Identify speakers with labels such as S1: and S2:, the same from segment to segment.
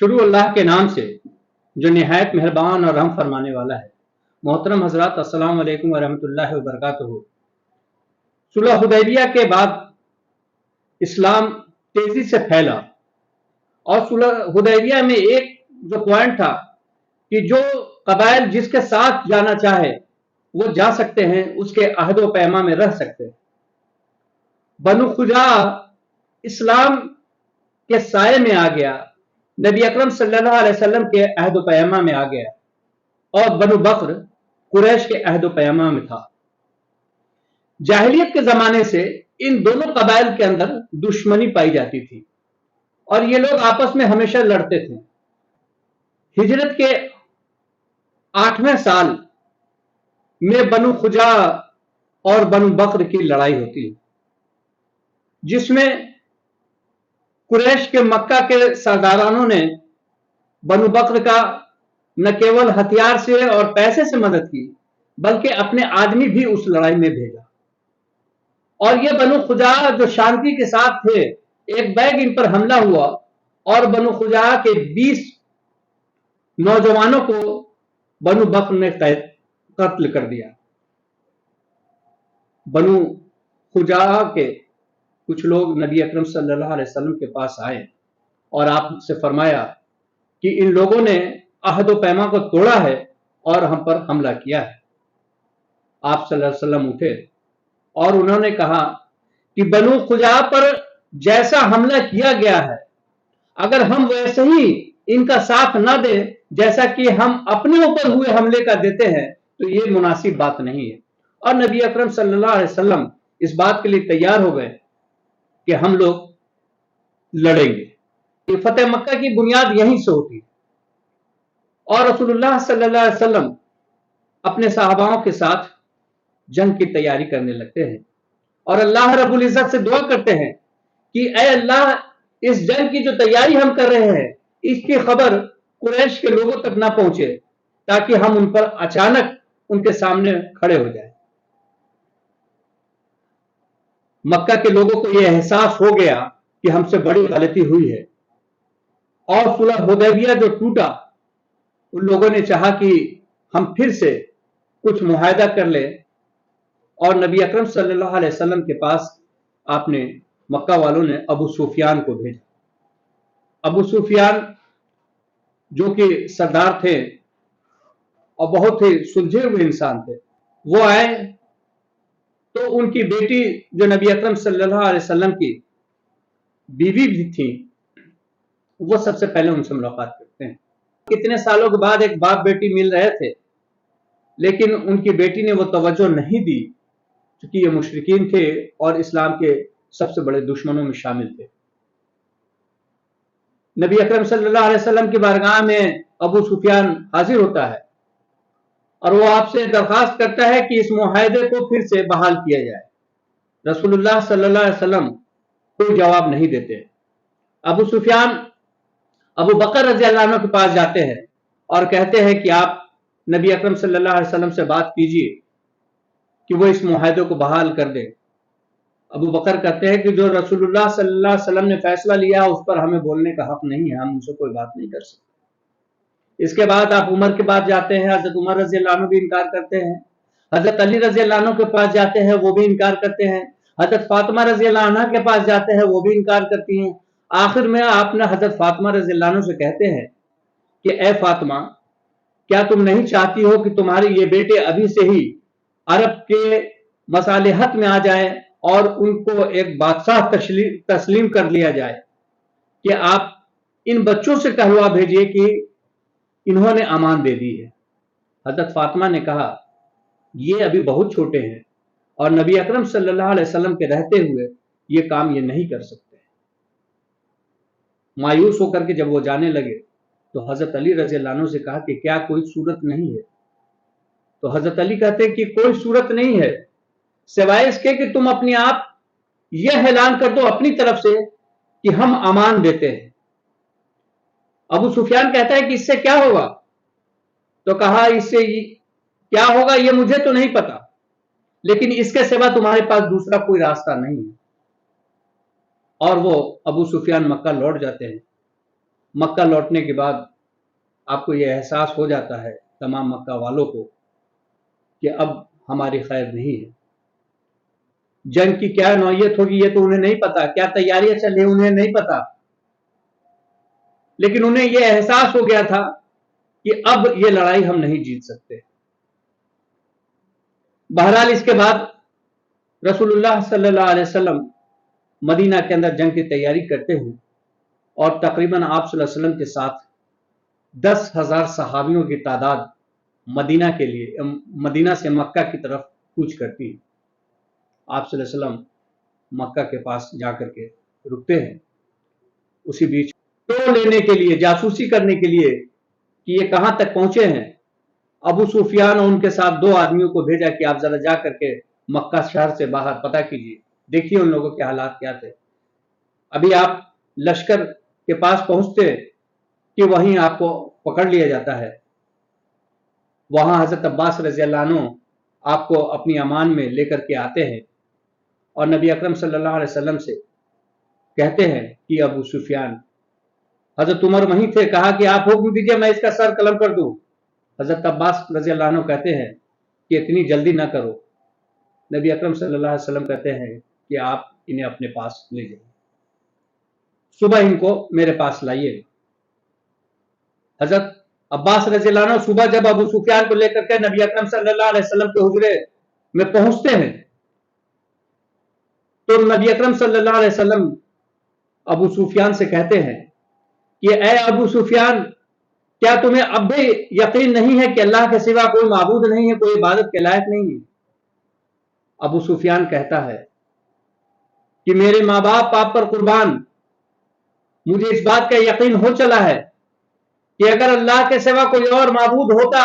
S1: شروع اللہ کے نام سے جو نہایت مہربان اور رحم فرمانے والا ہے۔ محترم حضرات، السلام علیکم ورحمۃ اللہ وبرکاتہ۔ صلح حدیبیہ کے بعد اسلام تیزی سے پھیلا اور صلح حدیبیہ میں ایک جو پوائنٹ تھا کہ جو قبائل جس کے ساتھ جانا چاہے وہ جا سکتے ہیں، اس کے عہد و پیما میں رہ سکتے ہیں۔ بنو خزاعہ اسلام کے سائے میں آ گیا، نبی اکرم صلی اللہ علیہ وسلم کے عہد و پیما میں آ گیا، اور بنو بکر قریش کے عہد و پیما میں تھا۔ جاہلیت کے زمانے سے ان دونوں قبائل کے اندر دشمنی پائی جاتی تھی اور یہ لوگ آپس میں ہمیشہ لڑتے تھے۔ ہجرت کے 8ویں سال میں بنو خزاعہ اور بنو بکر کی لڑائی ہوتی ہے، جس میں قریش کے مکہ کے سردارانوں نے بنو بکر کا نہ کیول ہتھیار سے اور پیسے سے مدد کی بلکہ اپنے آدمی بھی اس لڑائی میں بھیجا، اور یہ بنو خزاعہ جو شانتی کے ساتھ تھے، ایک بیگ ان پر حملہ ہوا اور بنو خزاعہ کے 20 نوجوانوں کو بنو بکر نے قتل کر دیا۔ بنو خزاعہ کے کچھ لوگ نبی اکرم صلی اللہ علیہ وسلم کے پاس آئے اور آپ سے فرمایا کہ ان لوگوں نے عہد و پیما کو توڑا ہے اور ہم پر حملہ کیا ہے۔ آپ صلی اللہ علیہ وسلم اٹھے اور انہوں نے کہا کہ بنو خزاعہ پر جیسا حملہ کیا گیا ہے، اگر ہم ویسے ہی ان کا ساتھ نہ دیں جیسا کہ ہم اپنے اوپر ہوئے حملے کا دیتے ہیں تو یہ مناسب بات نہیں ہے۔ اور نبی اکرم صلی اللہ علیہ وسلم اس بات کے لیے تیار ہو گئے کہ ہم لوگ لڑیں گے۔ یہ فتح مکہ کی بنیاد یہیں سے ہوتی ہے، اور رسول اللہ صلی اللہ علیہ وسلم اپنے صحاباؤں کے ساتھ جنگ کی تیاری کرنے لگتے ہیں اور اللہ رب العزت سے دعا کرتے ہیں کہ اے اللہ، اس جنگ کی جو تیاری ہم کر رہے ہیں اس کی خبر قریش کے لوگوں تک نہ پہنچے تاکہ ہم ان پر اچانک ان کے سامنے کھڑے ہو جائیں۔ مکہ کے لوگوں کو یہ احساس ہو گیا کہ ہم سے بڑی غلطی ہوئی ہے، اور صلح حدیبیہ جو ٹوٹا، ان لوگوں نے چاہا کہ ہم پھر سے کچھ معاہدہ کر لیں، اور نبی اکرم صلی اللہ علیہ وسلم کے پاس آپ نے مکہ والوں نے ابو سفیان کو بھیجا۔ ابو سفیان جو کہ سردار تھے اور بہت ہی سلجھے ہوئے انسان تھے، وہ آئے تو ان کی بیٹی جو نبی اکرم صلی اللہ علیہ وسلم کی بیوی بھی تھی، وہ سب سے پہلے ان سے ملاقات کرتے ہیں۔ کتنے سالوں کے بعد ایک باپ بیٹی مل رہے تھے، لیکن ان کی بیٹی نے وہ توجہ نہیں دی کیونکہ یہ مشرکین تھے اور اسلام کے سب سے بڑے دشمنوں میں شامل تھے۔ نبی اکرم صلی اللہ علیہ وسلم کی بارگاہ میں ابو سفیان حاضر ہوتا ہے اور وہ آپ سے درخواست کرتا ہے کہ اس معاہدے کو پھر سے بحال کیا جائے۔ رسول اللہ صلی اللہ علیہ وسلم کوئی جواب نہیں دیتے۔ ابو سفیان ابو بکر رضی اللہ عنہ کے پاس جاتے ہیں اور کہتے ہیں کہ آپ نبی اکرم صلی اللہ علیہ وسلم سے بات کیجئے کہ وہ اس معاہدے کو بحال کر دے۔ ابو بکر کہتے ہیں کہ جو رسول اللہ صلی اللہ علیہ وسلم نے فیصلہ لیا اس پر ہمیں بولنے کا حق نہیں ہے، ہم ان سے کوئی بات نہیں کر سکتے۔ اس کے بعد آپ عمر کے پاس جاتے ہیں، حضرت عمر رضی اللہ عنہ بھی انکار کرتے ہیں۔ حضرت علی رضی اللہ عنہ کے پاس جاتے ہیں، وہ بھی انکار کرتے ہیں۔ حضرت فاطمہ رضی اللہ عنہ کے پاس جاتے ہیں، وہ بھی انکار کرتی ہیں۔ آخر میں آپ نے حضرت فاطمہ رضی اللہ عنہ سے کہتے ہیں کہ اے فاطمہ، کیا تم نہیں چاہتی ہو کہ تمہارے یہ بیٹے ابھی سے ہی عرب کے مصالحت میں آ جائیں اور ان کو ایک بادشاہ تسلیم کر لیا جائے کہ آپ ان بچوں سے کہلوا بھیجئے کہ انہوں نے امان دے دی ہے۔ حضرت فاطمہ نے کہا یہ ابھی بہت چھوٹے ہیں اور نبی اکرم صلی اللہ علیہ وسلم کے رہتے ہوئے یہ کام یہ نہیں کر سکتے۔ مایوس ہو کر کے جب وہ جانے لگے تو حضرت علی رضی اللہ عنہ سے کہا کہ کیا کوئی صورت نہیں ہے؟ تو حضرت علی کہتے ہیں کہ کوئی صورت نہیں ہے سوائے اس کے کہ تم اپنے آپ یہ اعلان کر دو اپنی طرف سے کہ ہم امان دیتے ہیں۔ ابو سفیان کہتا ہے کہ اس سے کیا ہوگا؟ تو کہا اس سے کیا ہوگا یہ مجھے تو نہیں پتا، لیکن اس کے سوا تمہارے پاس دوسرا کوئی راستہ نہیں ہے۔ اور وہ ابو سفیان مکہ لوٹ جاتے ہیں مکہ لوٹنے کے بعد آپ کو یہ احساس ہو جاتا ہے تمام مکہ والوں کو کہ اب ہماری خیر نہیں ہے. جنگ کی کیا نوعیت ہوگی یہ تو انہیں نہیں پتا, کیا تیاریاں چل رہی انہیں نہیں پتا, لیکن انہیں یہ احساس ہو گیا تھا کہ اب یہ لڑائی ہم نہیں جیت سکتے. بہرحال اس کے بعد رسول اللہ صلی اللہ علیہ وسلم مدینہ کے اندر جنگ کی تیاری کرتے ہیں اور تقریباً آپ صلی اللہ علیہ وسلم کے ساتھ 10,000 صحابیوں کی تعداد مدینہ سے مکہ کی طرف کوچ کرتی ہے. آپ صلی اللہ علیہ وسلم مکہ کے پاس جا کر کے رکتے ہیں. اسی بیچ تو لینے کے لیے, جاسوسی کرنے کے لیے کہ یہ کہاں تک پہنچے ہیں, ابو سفیان اور ان کے ساتھ 2 آدمیوں کو بھیجا کہ آپ ذرا جا کر کے مکہ شہر سے باہر پتہ کیجیے, دیکھیے ان لوگوں کے حالات کیا تھے. ابھی آپ لشکر کے پاس پہنچتے کہ وہیں آپ کو پکڑ لیا جاتا ہے. وہاں حضرت عباس رضی اللہ عنہ آپ کو اپنی امان میں لے کر کے آتے ہیں اور نبی اکرم صلی اللہ علیہ وسلم سے کہتے ہیں کہ ابو سفیان, حضرت عمر وہیں تھے, کہا کہ آپ حکم دیجئے میں اس کا سر قلم کر دوں. حضرت عباس رضی اللہ عنہ کہتے ہیں کہ اتنی جلدی نہ کرو. نبی اکرم صلی اللہ علیہ وسلم کہتے ہیں کہ آپ انہیں اپنے پاس لے جائیں, صبح ان کو میرے پاس لائیے. حضرت عباس رضی اللہ عنہ صبح جب ابو سفیان کو لے کر کے نبی اکرم صلی اللہ علیہ وسلم کے حجرے میں پہنچتے ہیں تو نبی اکرم صلی اللہ علیہ وسلم ابو سفیان سے کہتے ہیں کہ اے ابو سفیان, کیا تمہیں اب بھی یقین نہیں ہے کہ اللہ کے سوا کوئی معبود نہیں ہے, کوئی عبادت کے لائق نہیں ہے؟ ابو سفیان کہتا ہے کہ میرے ماں باپ آپ پر قربان, مجھے اس بات کا یقین ہو چلا ہے کہ اگر اللہ کے سوا کوئی اور معبود ہوتا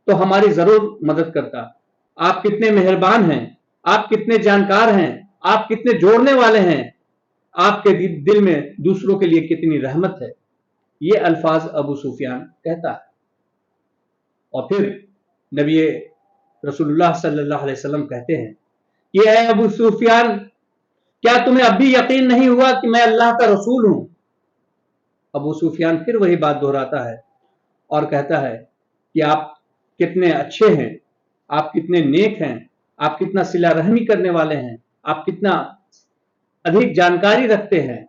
S1: تو ہماری ضرور مدد کرتا. آپ کتنے مہربان ہیں, آپ کتنے جانکار ہیں, آپ کتنے جوڑنے والے ہیں, آپ کے دل میں دوسروں کے لیے کتنی رحمت ہے. یہ الفاظ ابو سفیان کہتا ہے. اور پھر نبی رسول اللہ صلی اللہ علیہ وسلم کہتے ہیں کہ اے ابو سفیان, کیا تمہیں اب بھی یقین نہیں ہوا کہ میں اللہ کا رسول ہوں؟ ابو سفیان پھر وہی بات دہراتا ہے اور کہتا ہے کہ آپ کتنے اچھے ہیں, آپ کتنے نیک ہیں, آپ کتنا صلہ رحمی کرنے والے ہیں, آپ کتنا ادھک جانکاری رکھتے ہیں,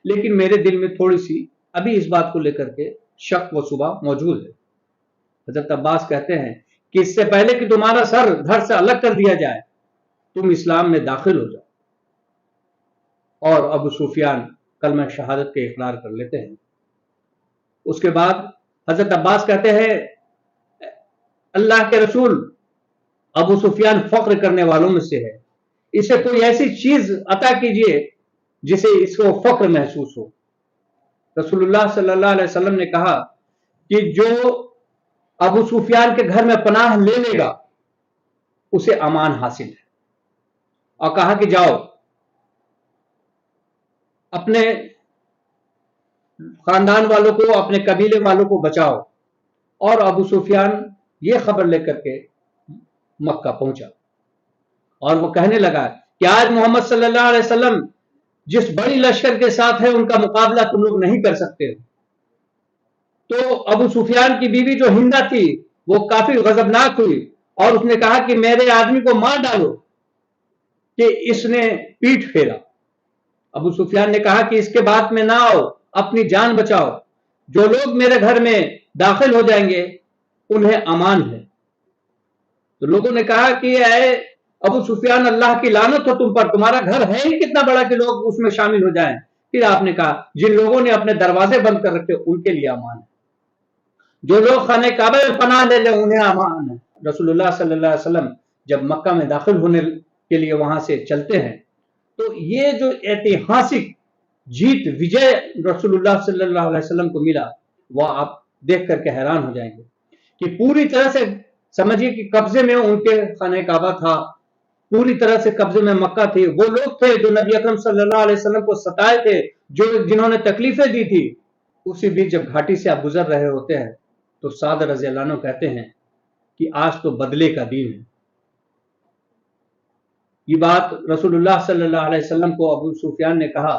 S1: لیکن میرے دل میں تھوڑی سی ابھی اس بات کو لے کر کے شک و شبہ موجود ہے. حضرت عباس کہتے ہیں کہ اس سے پہلے کہ تمہارا سر دھڑ سے الگ کر دیا جائے تم اسلام میں داخل ہو جاؤ. اور ابو سفیان کلمہ شہادت کے اقرار کر لیتے ہیں. اس کے بعد حضرت عباس کہتے ہیں اللہ کے رسول, ابو سفیان فخر کرنے والوں میں سے ہے, اسے کوئی ایسی چیز عطا کیجئے جسے اس کو فخر محسوس ہو. رسول اللہ صلی اللہ علیہ وسلم نے کہا کہ جو ابو سفیان کے گھر میں پناہ لے لے گا اسے امان حاصل ہے, اور کہا کہ جاؤ اپنے خاندان والوں کو, اپنے قبیلے والوں کو بچاؤ. اور ابو سفیان یہ خبر لے کر کے مکہ پہنچا اور وہ کہنے لگا کہ آج محمد صلی اللہ علیہ وسلم جس بڑی لشکر کے ساتھ ہے ان کا مقابلہ تم لوگ نہیں کر سکتے. تو ابو سفیان کی بیوی جو ہندا تھی وہ کافی غضبناک ہوئی اور اس نے کہا کہ میرے آدمی کو مار ڈالو, کہ اس نے پیٹ پھیرا. ابو سفیان نے کہا کہ اس کے بعد میں نہ آؤ, اپنی جان بچاؤ, جو لوگ میرے گھر میں داخل ہو جائیں گے انہیں امان ہے. تو لوگوں نے کہا کہ اے ابو سفیان, اللہ کی لعنت ہو تم پر, تمہارا گھر ہے ہی کتنا بڑا کہ لوگ اس میں شامل ہو جائیں. پھر آپ نے کہا جن لوگوں نے اپنے دروازے بند کر رکھے ان کے لیے امان ہے, جو لوگ خانہ کعبہ میں پناہ لے لیں انہیں امان ہے. رسول اللہ صلی اللہ علیہ وسلم جب مکہ میں داخل ہونے کے لیے وہاں سے چلتے ہیں تو یہ جو ایتہاسک جیت وجے رسول اللہ صلی اللہ علیہ وسلم کو ملا وہ آپ دیکھ کر کے حیران ہو جائیں گے کہ پوری طرح سے سمجھیے کہ قبضے میں ان کے خانہ کعبہ تھا, پوری طرح سے قبضے میں مکہ تھی. وہ لوگ تھے جو نبی اکرم صلی اللہ علیہ وسلم کو ستائے تھے, جنہوں نے تکلیفیں دی تھی. اسی بیچ جب گھاٹی سے آپ گزر رہے ہوتے ہیں تو سعد رضی اللہ عنہ کہتے ہیں کہ آج تو بدلے کا دن ہے. یہ بات رسول اللہ صلی اللہ علیہ وسلم کو ابو سفیان نے کہا